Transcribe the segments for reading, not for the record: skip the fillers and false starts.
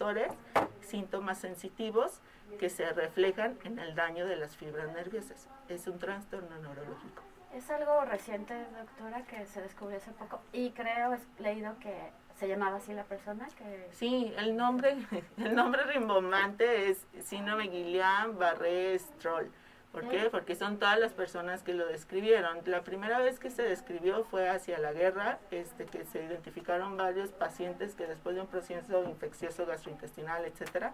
sensores, síntomas sensitivos que se reflejan en el daño de las fibras nerviosas. Es un trastorno neurológico. Es algo reciente, doctora, que se descubrió hace poco y creo, he leído que se llamaba así la persona que... Sí, el nombre rimbombante es síndrome Guillain-Barré-Stroll. ¿Por qué? Porque son todas las personas que lo describieron. La primera vez que se describió fue hacia la guerra, que se identificaron varios pacientes que después de un proceso infeccioso gastrointestinal, etcétera,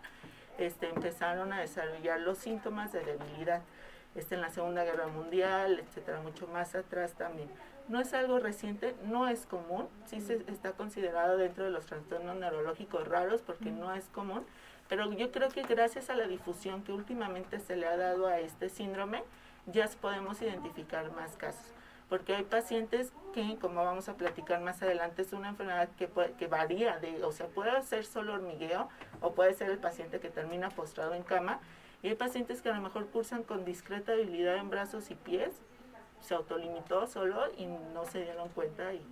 empezaron a desarrollar los síntomas de debilidad. En la Segunda Guerra Mundial, etcétera, mucho más atrás también. No es algo reciente, no es común, sí está considerado dentro de los trastornos neurológicos raros porque no es común, pero yo creo que gracias a la difusión que últimamente se le ha dado a este síndrome, ya podemos identificar más casos. Porque hay pacientes que, como vamos a platicar más adelante, es una enfermedad que varía, o sea, puede ser solo hormigueo o puede ser el paciente que termina postrado en cama. Y hay pacientes que a lo mejor cursan con discreta debilidad en brazos y pies, se autolimitó solo y no se dieron cuenta y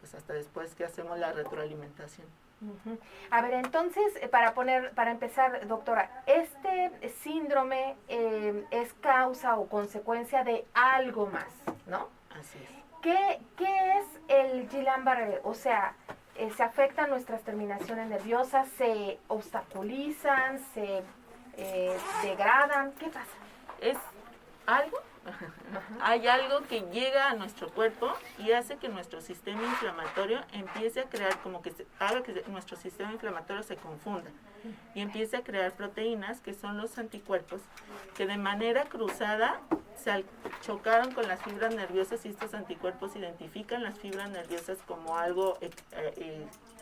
pues hasta después que hacemos la retroalimentación. Uh-huh. A ver, entonces, para empezar, doctora, ¿este síndrome es causa o consecuencia de algo más, no? Así es. ¿Qué es el Guillain-Barré? O sea, ¿se afectan nuestras terminaciones nerviosas? ¿Se obstaculizan? ¿Se degradan? ¿Qué pasa? Es algo, hay algo que llega a nuestro cuerpo y hace que nuestro sistema inflamatorio empiece a crear, haga que nuestro sistema inflamatorio se confunda y empiece a crear proteínas que son los anticuerpos que de manera cruzada chocaron con las fibras nerviosas y estos anticuerpos identifican las fibras nerviosas como algo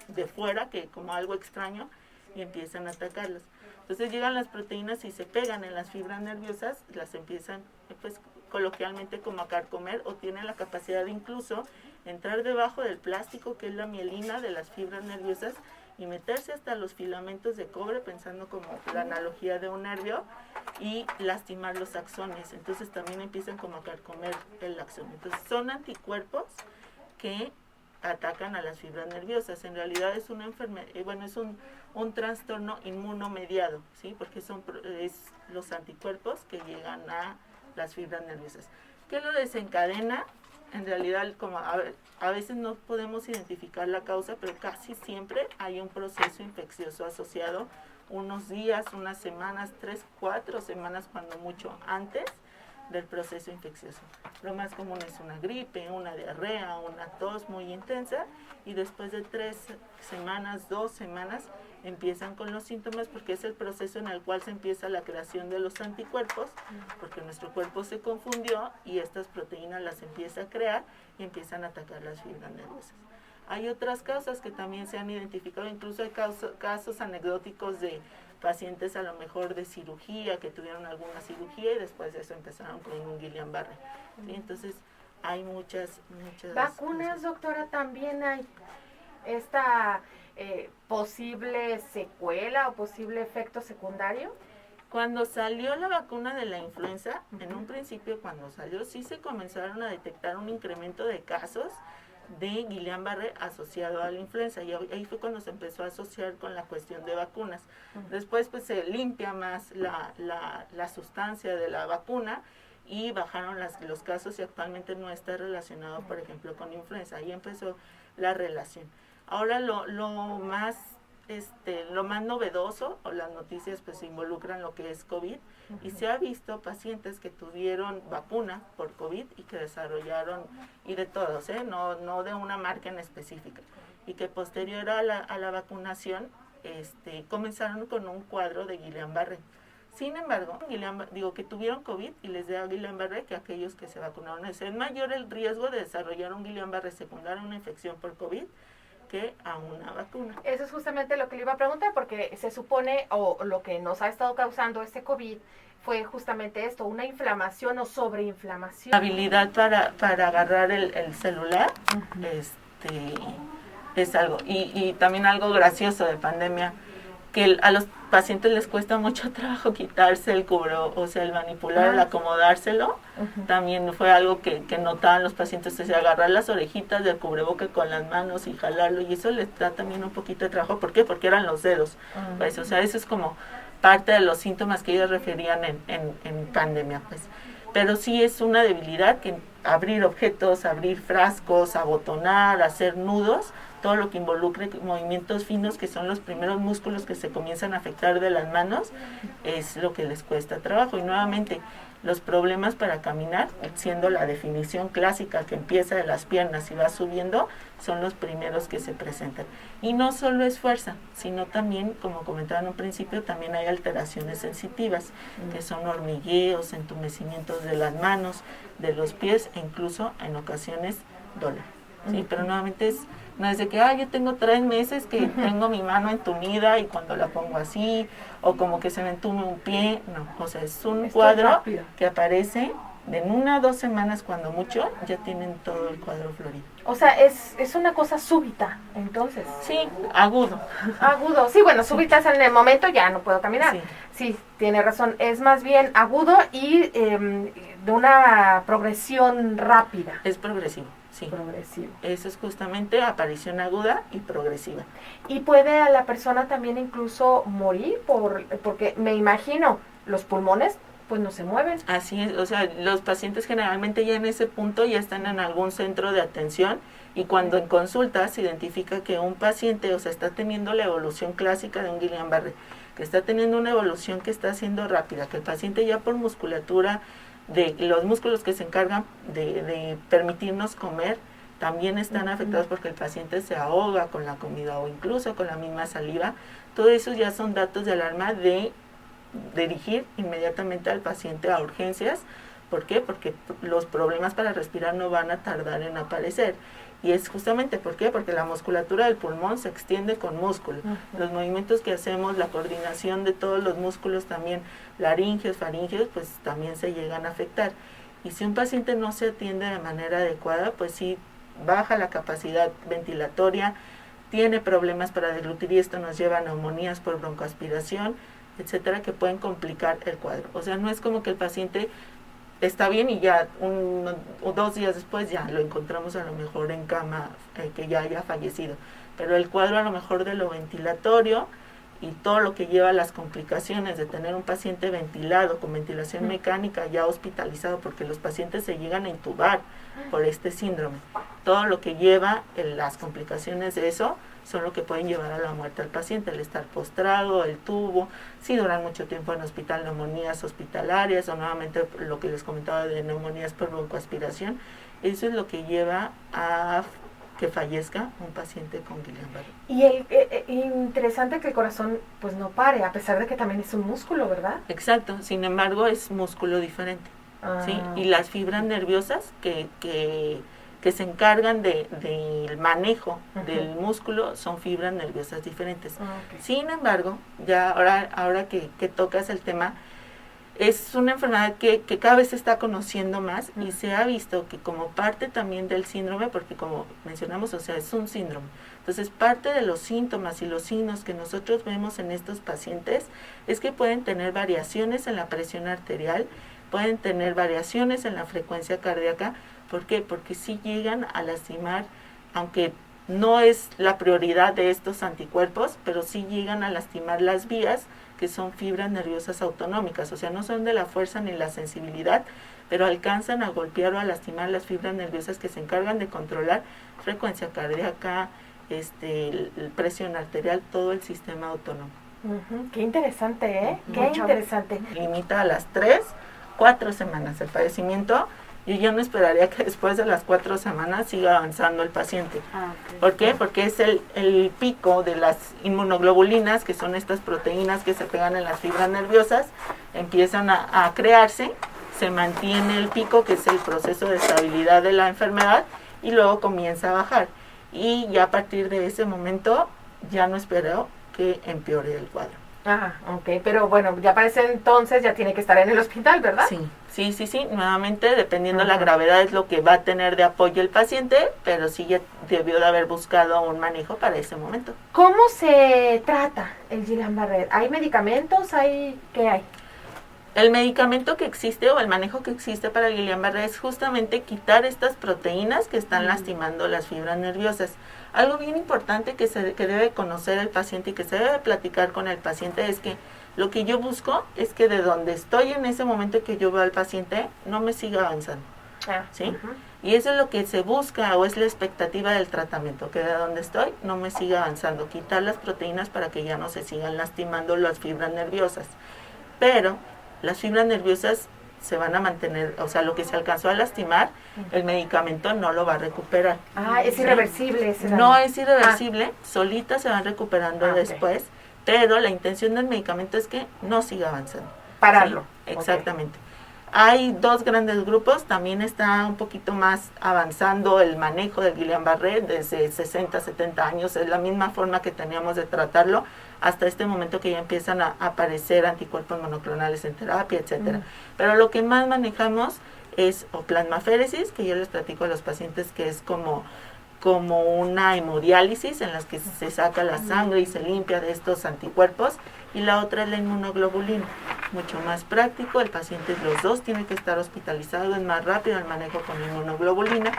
de fuera, como algo extraño y empiezan a atacarlas. Entonces llegan las proteínas y se pegan en las fibras nerviosas, las empiezan pues coloquialmente como a carcomer o tienen la capacidad de incluso entrar debajo del plástico que es la mielina de las fibras nerviosas y meterse hasta los filamentos de cobre, pensando como la analogía de un nervio, y lastimar los axones. Entonces también empiezan como a carcomer el axón. Entonces son anticuerpos que atacan a las fibras nerviosas. En realidad es una enfermedad, es un trastorno inmunomediado, ¿sí? Porque es los anticuerpos que llegan a las fibras nerviosas. ¿Qué lo desencadena? En realidad, a veces no podemos identificar la causa, pero casi siempre hay un proceso infeccioso asociado, unos días, unas semanas, 3, 4 semanas, cuando mucho antes del proceso infeccioso. Lo más común es una gripe, una diarrea, una tos muy intensa y después de 3 semanas, 2 semanas empiezan con los síntomas porque es el proceso en el cual se empieza la creación de los anticuerpos porque nuestro cuerpo se confundió y estas proteínas las empieza a crear y empiezan a atacar las fibras nerviosas. Hay otras causas que también se han identificado, incluso hay casos anecdóticos de pacientes a lo mejor de cirugía, que tuvieron alguna cirugía y después de eso empezaron con un Guillain-Barré. ¿Sí? Entonces hay muchas ¿Vacunas, cosas. Doctora? También hay esta posible secuela o posible efecto secundario. Cuando salió la vacuna de la influenza, en un principio cuando salió sí se comenzaron a detectar un incremento de casos de Guillain-Barré asociado a la influenza y ahí fue cuando se empezó a asociar con la cuestión de vacunas. Después pues se limpia más la sustancia de la vacuna y bajaron los casos y actualmente no está relacionado, por ejemplo, con influenza. Ahí empezó la relación. Ahora lo más novedoso o las noticias pues involucran lo que es COVID y se ha visto pacientes que tuvieron vacuna por COVID y que desarrollaron, y de todos, no de una marca en específica, y que posterior a la vacunación comenzaron con un cuadro de Guillain-Barré. Sin embargo, que tuvieron COVID y les da Guillain-Barré que aquellos que se vacunaron. Es mayor el riesgo de desarrollar un Guillain-Barré secundario a una infección por COVID que a una vacuna. Eso es justamente lo que le iba a preguntar, porque se supone, o lo que nos ha estado causando este COVID fue justamente esto, una inflamación o sobreinflamación. La habilidad para agarrar el celular, es algo, y también algo gracioso de pandemia, que a los pacientes les cuesta mucho trabajo quitarse el o sea, el manipular, el acomodárselo. También fue algo que notaban los pacientes, o sea, agarrar las orejitas del cubreboca con las manos y jalarlo, y eso les da también un poquito de trabajo. ¿Por qué? Porque eran los dedos. Pues, o sea, eso es como parte de los síntomas que ellos referían en pandemia, pues. Pero sí es una debilidad que abrir objetos, abrir frascos, abotonar, hacer nudos, todo lo que involucre movimientos finos, que son los primeros músculos que se comienzan a afectar de las manos, es lo que les cuesta trabajo. Y nuevamente, los problemas para caminar, siendo la definición clásica que empieza de las piernas y va subiendo, son los primeros que se presentan. Y no solo es fuerza, sino también, como comentaba en un principio, también hay alteraciones sensitivas, que son hormigueos, entumecimientos de las manos, de los pies, e incluso en ocasiones dolor. ¿Sí? Pero nuevamente no es de que, yo tengo 3 meses que tengo mi mano entumida y cuando la pongo así, o como que se me entume un pie, no, o sea, es un cuadro que aparece en 1 o 2 semanas, cuando mucho, ya tienen todo el cuadro florido. O sea, es una cosa súbita, entonces. Sí, agudo. Agudo, sí, bueno, súbita es en el momento, ya no puedo caminar. Sí, tiene razón, es más bien agudo y de una progresión rápida. Es progresivo. Sí. Progresivo. Eso es justamente aparición aguda y progresiva. ¿Y puede a la persona también incluso morir? Porque me imagino, los pulmones pues no se mueven. Así es, o sea, los pacientes generalmente ya en ese punto ya están en algún centro de atención, y cuando en consulta se identifica que un paciente, o sea, está teniendo la evolución clásica de un Guillain-Barré, que está teniendo una evolución que está siendo rápida, que el paciente ya por musculatura, de los músculos que se encargan de permitirnos comer, también están afectados porque el paciente se ahoga con la comida o incluso con la misma saliva. Todo eso ya son datos de alarma de dirigir inmediatamente al paciente a urgencias. ¿Por qué? Porque los problemas para respirar no van a tardar en aparecer. Y es justamente, ¿por qué? Porque la musculatura del pulmón se extiende con músculo. Los movimientos que hacemos, la coordinación de todos los músculos también, laringeos, faringeos, pues también se llegan a afectar. Y si un paciente no se atiende de manera adecuada, pues sí baja la capacidad ventilatoria, tiene problemas para deglutir, y esto nos lleva a neumonías por broncoaspiración, etcétera, que pueden complicar el cuadro. O sea, no es como que el paciente está bien y ya 1 o 2 días después ya lo encontramos a lo mejor en cama, que ya haya fallecido. Pero el cuadro a lo mejor de lo ventilatorio y todo lo que lleva a las complicaciones de tener un paciente ventilado con ventilación mecánica, ya hospitalizado, porque los pacientes se llegan a intubar por este síndrome. Todo lo que lleva las complicaciones de eso son lo que pueden llevar a la muerte al paciente, el estar postrado, el tubo, si duran mucho tiempo en hospital, neumonías hospitalarias, o nuevamente lo que les comentaba de neumonías por broncoaspiración. Eso es lo que lleva a que fallezca un paciente con Guillain-Barré. Y interesante que el corazón pues no pare, a pesar de que también es un músculo, ¿verdad? Exacto, sin embargo es músculo diferente. ¿Sí? Y las fibras nerviosas que se encargan del manejo del músculo son fibras nerviosas diferentes. Sin embargo, ya ahora que tocas el tema, es una enfermedad que cada vez se está conociendo más, y se ha visto que como parte también del síndrome, porque como mencionamos, o sea, es un síndrome. Entonces, parte de los síntomas y los signos que nosotros vemos en estos pacientes es que pueden tener variaciones en la presión arterial, pueden tener variaciones en la frecuencia cardíaca. ¿Por qué? Porque sí llegan a lastimar, aunque no es la prioridad de estos anticuerpos, pero sí llegan a lastimar las vías, que son fibras nerviosas autonómicas, o sea, no son de la fuerza ni la sensibilidad, pero alcanzan a golpear o a lastimar las fibras nerviosas que se encargan de controlar frecuencia cardíaca, presión arterial, todo el sistema autónomo. Qué interesante, ¿eh? Qué interesante. Limita a las 3-4 semanas el padecimiento. Yo ya no esperaría que después de las 4 semanas siga avanzando el paciente. ¿Por qué? Porque es el pico de las inmunoglobulinas, que son estas proteínas que se pegan en las fibras nerviosas, empiezan a crearse, se mantiene el pico, que es el proceso de estabilidad de la enfermedad, y luego comienza a bajar. Y ya a partir de ese momento ya no espero que empeore el cuadro. Ah, ok, pero bueno, ya para ese entonces ya tiene que estar en el hospital, ¿verdad? Sí. Nuevamente, dependiendo la Ajá. gravedad es lo que va a tener de apoyo el paciente, pero sí ya debió de haber buscado un manejo para ese momento. ¿Cómo se trata el Guillain-Barré? ¿Hay medicamentos? ¿Qué hay? El medicamento que existe o el manejo que existe para el Guillain-Barré es justamente quitar estas proteínas que están lastimando las fibras nerviosas. Algo bien importante que debe conocer el paciente y que se debe platicar con el paciente es que lo que yo busco es que de donde estoy en ese momento que yo veo al paciente no me siga avanzando. ¿Sí? Uh-huh. Y eso es lo que se busca o es la expectativa del tratamiento, que de donde estoy no me siga avanzando, quitar las proteínas para que ya no se sigan lastimando las fibras nerviosas. Pero las fibras nerviosas se van a mantener, o sea, lo que se alcanzó a lastimar, el medicamento no lo va a recuperar. Ah, es irreversible ese daño. No es irreversible, solitas se van recuperando después, okay. Pero la intención del medicamento es que no siga avanzando. Pararlo. Sí, exactamente. Okay. Hay dos grandes grupos, también está un poquito más avanzando el manejo del Guillain-Barré desde 60, 70 años, es la misma forma que teníamos de tratarlo hasta este momento que ya empiezan a aparecer anticuerpos monoclonales en terapia, etcétera. Pero lo que más manejamos es o plasmaféresis, que yo les platico a los pacientes que es como una hemodiálisis en las que se saca la sangre y se limpia de estos anticuerpos, y la otra es la inmunoglobulina, mucho más práctico, el paciente los dos tiene que estar hospitalizado, es más rápido el manejo con inmunoglobulina,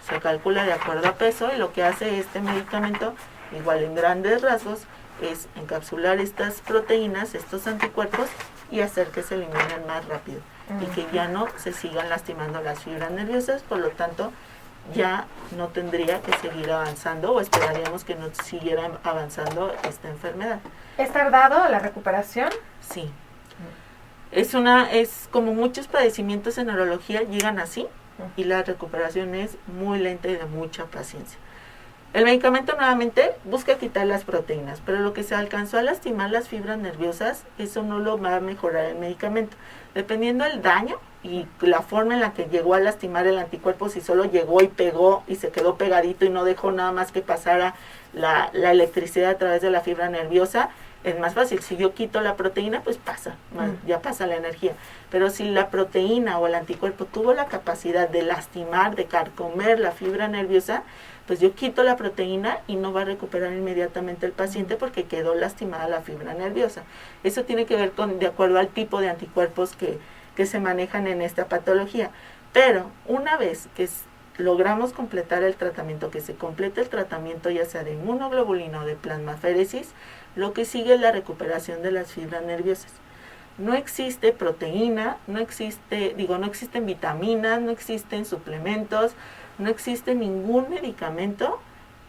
se calcula de acuerdo a peso y lo que hace este medicamento, igual en grandes rasgos, es encapsular estas proteínas, estos anticuerpos y hacer que se eliminen más rápido y que ya no se sigan lastimando las fibras nerviosas, por lo tanto ya no tendría que seguir avanzando o esperaríamos que no siguiera avanzando esta enfermedad. ¿Es tardado la recuperación? Sí. Es como muchos padecimientos en neurología llegan así y la recuperación es muy lenta y de mucha paciencia. El medicamento nuevamente busca quitar las proteínas, pero lo que se alcanzó a lastimar las fibras nerviosas, eso no lo va a mejorar el medicamento. Dependiendo del daño y la forma en la que llegó a lastimar el anticuerpo, si solo llegó y pegó y se quedó pegadito y no dejó nada más que pasara la electricidad a través de la fibra nerviosa, es más fácil. Si yo quito la proteína, pues pasa, ya pasa la energía. Pero si la proteína o el anticuerpo tuvo la capacidad de lastimar, de carcomer la fibra nerviosa, pues yo quito la proteína y no va a recuperar inmediatamente el paciente porque quedó lastimada la fibra nerviosa. Eso tiene que ver de acuerdo al tipo de anticuerpos que se manejan en esta patología. Pero una vez que logramos completar el tratamiento, que se complete el tratamiento ya sea de inmunoglobulina o de plasmaféresis, lo que sigue es la recuperación de las fibras nerviosas. No existe proteína, no existen vitaminas, no existen suplementos, no existe ningún medicamento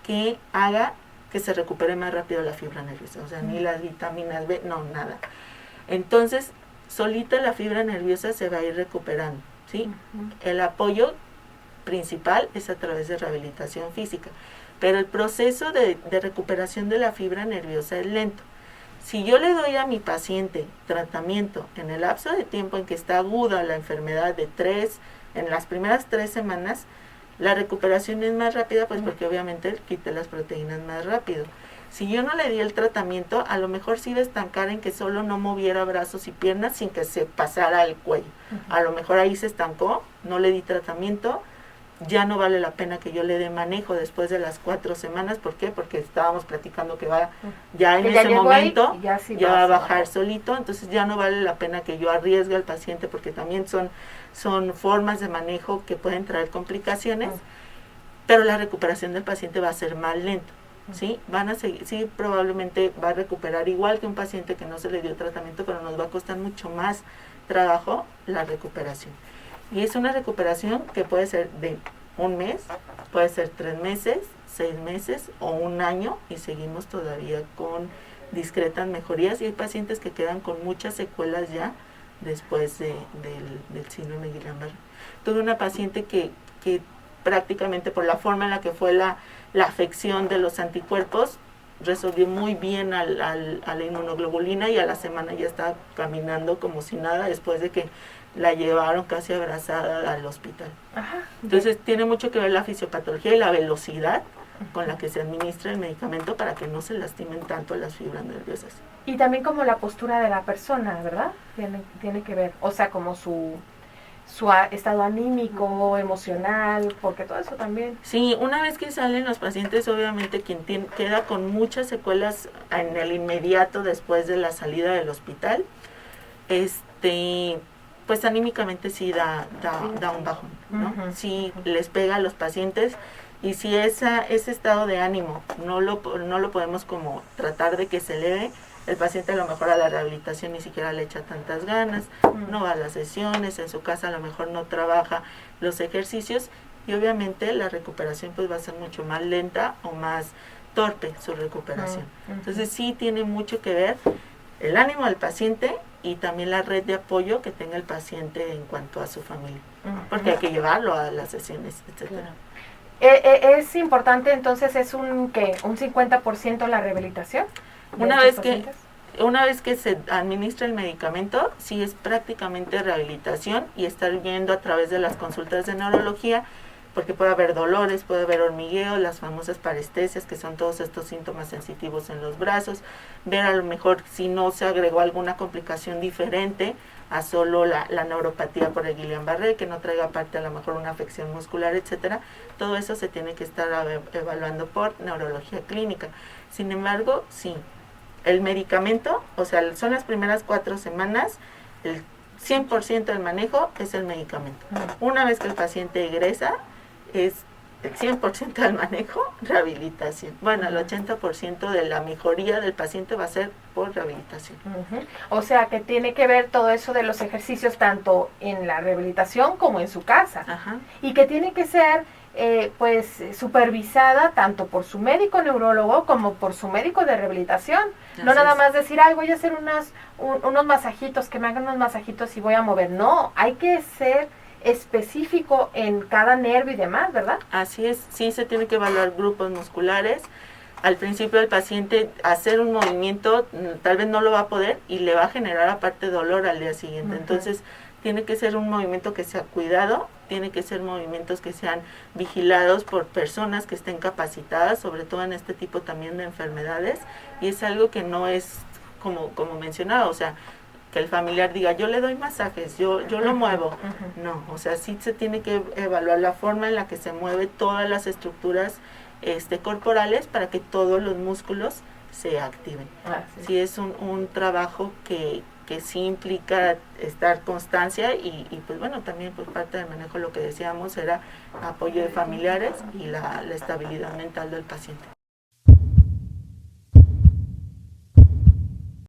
que haga que se recupere más rápido la fibra nerviosa, o sea, ni las vitaminas B, no, nada. Entonces, solita la fibra nerviosa se va a ir recuperando, ¿sí? El apoyo principal es a través de rehabilitación física, pero el proceso de recuperación de la fibra nerviosa es lento. Si yo le doy a mi paciente tratamiento en el lapso de tiempo en que está aguda la enfermedad en las primeras 3 semanas, la recuperación es más rápida, pues porque obviamente quite las proteínas más rápido. Si yo no le di el tratamiento, a lo mejor se iba a estancar en que solo no moviera brazos y piernas sin que se pasara al cuello. A lo mejor ahí se estancó, no le di tratamiento, ya no vale la pena que yo le dé manejo después de las 4 semanas. ¿Por qué? Porque estábamos platicando que va ya en ese momento ya va a bajar solito, entonces ya no vale la pena que yo arriesgue al paciente porque también son formas de manejo que pueden traer complicaciones, pero la recuperación del paciente va a ser más lenta. ¿Sí? Van a seguir, sí, probablemente va a recuperar igual que un paciente que no se le dio tratamiento, pero nos va a costar mucho más trabajo la recuperación. Y es una recuperación que puede ser de 1 mes, puede ser 3 meses, 6 meses o 1 año y seguimos todavía con discretas mejorías y hay pacientes que quedan con muchas secuelas ya después del síndrome de Guillain-Barré. Tuve una paciente que prácticamente por la forma en la que fue la afección de los anticuerpos, resolvió muy bien a la inmunoglobulina y a la semana ya estaba caminando como si nada después de que la llevaron casi abrazada al hospital. Entonces tiene mucho que ver la fisiopatología y la velocidad con la que se administra el medicamento para que no se lastimen tanto las fibras nerviosas. Y también como la postura de la persona, ¿verdad? Tiene que ver, o sea, como su estado anímico, emocional, porque todo eso también. Sí, una vez que salen los pacientes, obviamente quien queda con muchas secuelas en el inmediato después de la salida del hospital, pues anímicamente sí da un bajón, ¿no? Sí les pega a los pacientes, y si ese estado de ánimo no lo podemos como tratar de que se eleve, el paciente a lo mejor a la rehabilitación ni siquiera le echa tantas ganas, no va a las sesiones, en su casa a lo mejor no trabaja los ejercicios, y obviamente la recuperación pues va a ser mucho más lenta o más torpe su recuperación. Entonces sí tiene mucho que ver el ánimo del paciente y también la red de apoyo que tenga el paciente en cuanto a su familia, porque hay que llevarlo a las sesiones, etcétera. Es importante, entonces, es un 50% la rehabilitación. Una vez que se administra el medicamento, sí es prácticamente rehabilitación y estar viendo a través de las consultas de neurología, porque puede haber dolores, puede haber hormigueo, las famosas parestesias, que son todos estos síntomas sensitivos en los brazos, ver a lo mejor si no se agregó alguna complicación diferente a solo la neuropatía por el Guillain-Barré, que no traiga aparte a lo mejor una afección muscular, etcétera. Todo eso se tiene que estar evaluando por neurología clínica. Sin embargo, sí, el medicamento, o sea, son las primeras 4 semanas, el 100% del manejo es el medicamento. Una vez que el paciente egresa, es el 100% del manejo, rehabilitación. Bueno, el 80% de la mejoría del paciente va a ser por rehabilitación. O sea, que tiene que ver todo eso de los ejercicios tanto en la rehabilitación como en su casa. Y que tiene que ser pues supervisada tanto por su médico neurólogo como por su médico de rehabilitación. No nada más decir, ay, voy a hacer unos masajitos, que me hagan unos masajitos y voy a mover. No, hay que ser específico en cada nervio y demás, ¿verdad? Así es, sí se tiene que evaluar grupos musculares. Al principio el paciente hacer un movimiento tal vez no lo va a poder y le va a generar aparte dolor al día siguiente. Entonces tiene que ser un movimiento que sea cuidado, tiene que ser movimientos que sean vigilados por personas que estén capacitadas, sobre todo en este tipo también de enfermedades, y es algo que no es como mencionaba, o sea, que el familiar diga, yo le doy masajes, yo lo muevo. No, o sea, sí se tiene que evaluar la forma en la que se mueve todas las estructuras corporales para que todos los músculos se activen. Sí es un trabajo que sí implica estar constancia y pues bueno, también pues parte del manejo, lo que decíamos, era apoyo de familiares y la estabilidad mental del paciente.